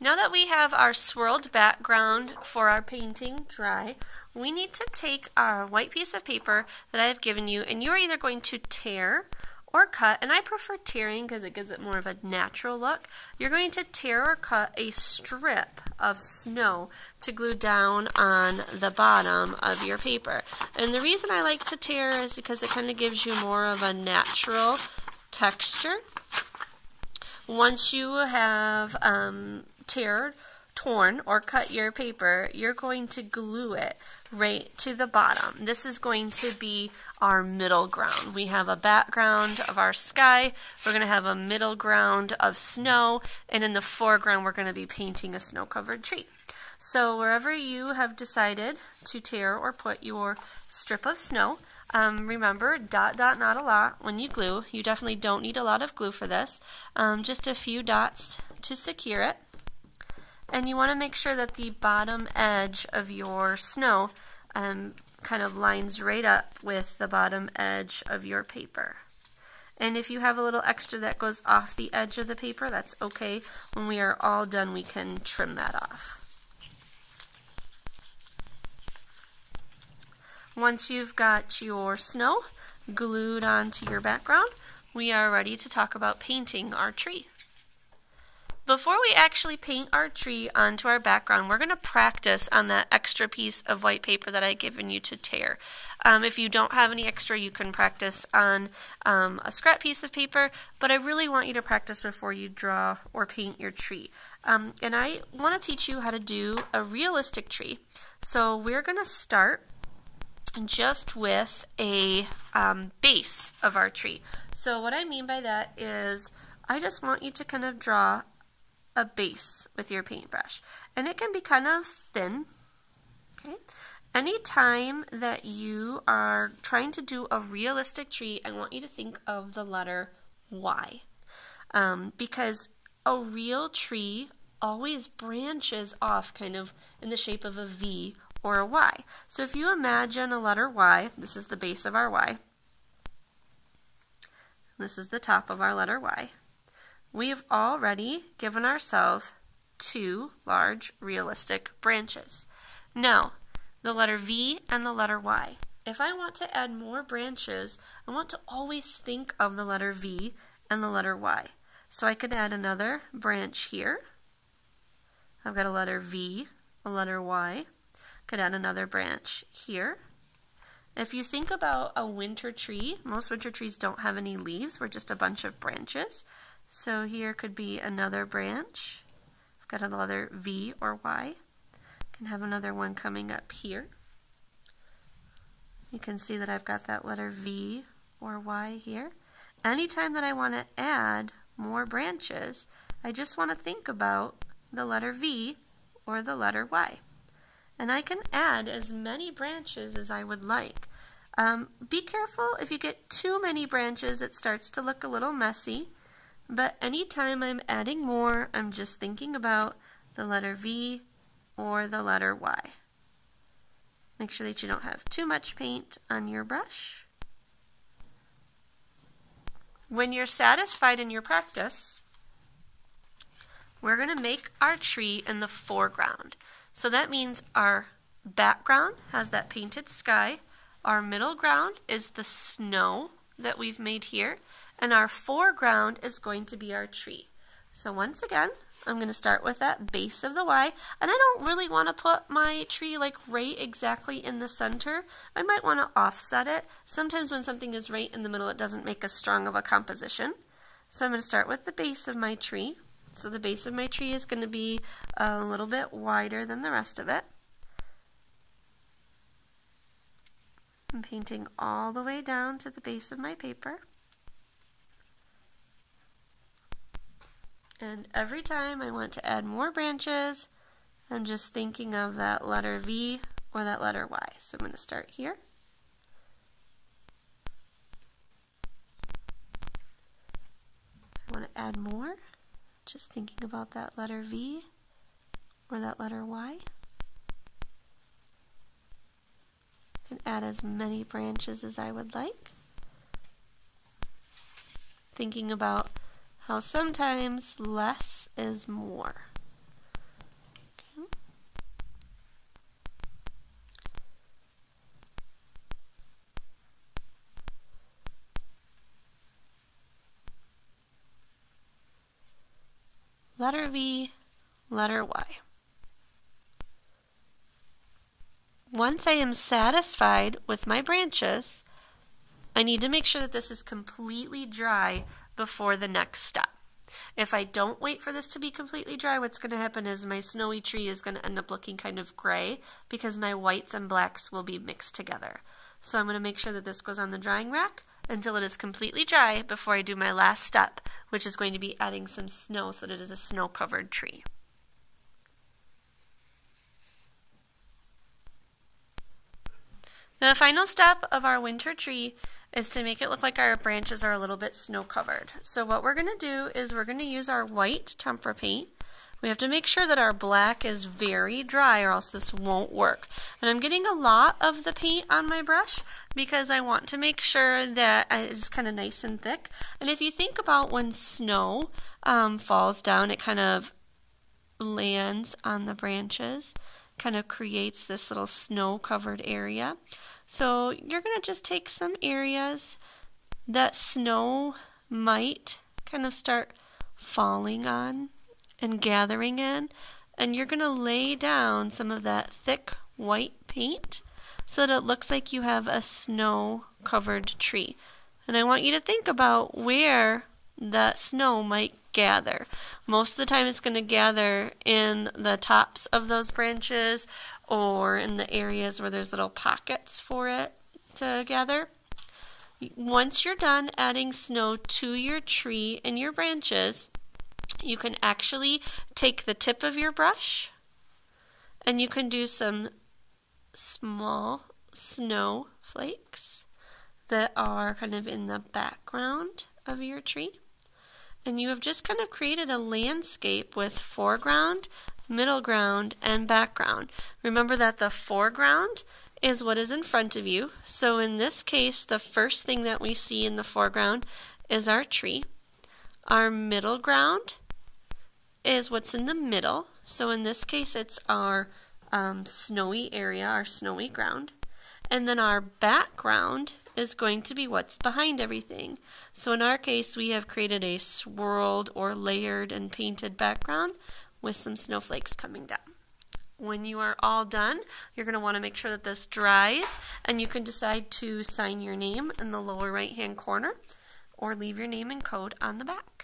Now that we have our swirled background for our painting dry, we need to take our white piece of paper that I have given you, and you're either going to tear or cut, and I prefer tearing because it gives it more of a natural look. You're going to tear or cut a strip of snow to glue down on the bottom of your paper. And the reason I like to tear is because it kind of gives you more of a natural texture. Once you have torn or cut your paper, you're going to glue it right to the bottom. This is going to be our middle ground. We have a background of our sky, we're going to have a middle ground of snow, and in the foreground we're going to be painting a snow-covered tree. So wherever you have decided to tear or put your strip of snow, remember, dot, dot, not a lot when you glue. You definitely don't need a lot of glue for this. Just a few dots to secure it. And you want to make sure that the bottom edge of your snow kind of lines right up with the bottom edge of your paper. And if you have a little extra that goes off the edge of the paper, that's okay. When we are all done, we can trim that off. Once you've got your snow glued onto your background, we are ready to talk about painting our tree. Before we actually paint our tree onto our background, we're going to practice on that extra piece of white paper that I've given you to tear. If you don't have any extra, you can practice on a scrap piece of paper, but I really want you to practice before you draw or paint your tree. And I want to teach you how to do a realistic tree. So we're going to start just with a base of our tree. So what I mean by that is I just want you to kind of draw a base with your paintbrush, and it can be kind of thin. Okay. Anytime that you are trying to do a realistic tree, I want you to think of the letter Y, because a real tree always branches off kind of in the shape of a V or a Y. So if you imagine a letter Y, this is the base of our Y, this is the top of our letter Y. We have already given ourselves two large realistic branches. Now, the letter V and the letter Y. If I want to add more branches, I want to always think of the letter V and the letter Y. So I could add another branch here. I've got a letter V, a letter Y. Could add another branch here. If you think about a winter tree, most winter trees don't have any leaves. We're just a bunch of branches. So here could be another branch. I've got another V or Y. Can have another one coming up here. You can see that I've got that letter V or Y here. Anytime that I want to add more branches, I just want to think about the letter V or the letter Y. And I can add as many branches as I would like. Be careful, if you get too many branches, it starts to look a little messy. But anytime I'm adding more, I'm just thinking about the letter V or the letter Y. Make sure that you don't have too much paint on your brush. When you're satisfied in your practice, we're going to make our tree in the foreground. So that means our background has that painted sky, our middle ground is the snow that we've made here, and our foreground is going to be our tree. So once again, I'm going to start with that base of the Y, and I don't really want to put my tree like right exactly in the center. I might want to offset it. Sometimes when something is right in the middle, it doesn't make as strong of a composition. So I'm going to start with the base of my tree. So the base of my tree is going to be a little bit wider than the rest of it. I'm painting all the way down to the base of my paper. And every time I want to add more branches, I'm just thinking of that letter V or that letter Y. So I'm going to start here. I want to add more, just thinking about that letter V or that letter Y. I can add as many branches as I would like. Thinking about how sometimes less is more. letter V, letter Y. Once I am satisfied with my branches, I need to make sure that this is completely dry before the next step. If I don't wait for this to be completely dry, what's going to happen is my snowy tree is going to end up looking kind of gray because my whites and blacks will be mixed together. So I'm going to make sure that this goes on the drying rack until it is completely dry before I do my last step, which is going to be adding some snow so that it is a snow-covered tree. The final step of our winter tree is to make it look like our branches are a little bit snow-covered. So what we're going to do is we're going to use our white tempera paint. We have to make sure that our black is very dry or else this won't work. And I'm getting a lot of the paint on my brush because I want to make sure that it's kind of nice and thick. And if you think about when snow falls down, it kind of lands on the branches, kind of creates this little snow-covered area. So you're going to just take some areas that snow might kind of start falling on and gathering in, and you're going to lay down some of that thick white paint so that it looks like you have a snow-covered tree. And I want you to think about where that snow might gather. Most of the time it's going to gather in the tops of those branches or in the areas where there's little pockets for it to gather. Once you're done adding snow to your tree and your branches, you can actually take the tip of your brush and you can do some small snow flakes that are kind of in the background of your tree. And you have just kind of created a landscape with foreground, middle ground, and background. Remember that the foreground is what is in front of you. So in this case, the first thing that we see in the foreground is our tree. Our middle ground is what's in the middle. So in this case, it's our snowy area, our snowy ground. And then our background is going to be what's behind everything. So in our case, we have created a swirled or layered and painted background with some snowflakes coming down. When you are all done, you're going to want to make sure that this dries, and you can decide to sign your name in the lower right-hand corner or leave your name and code on the back.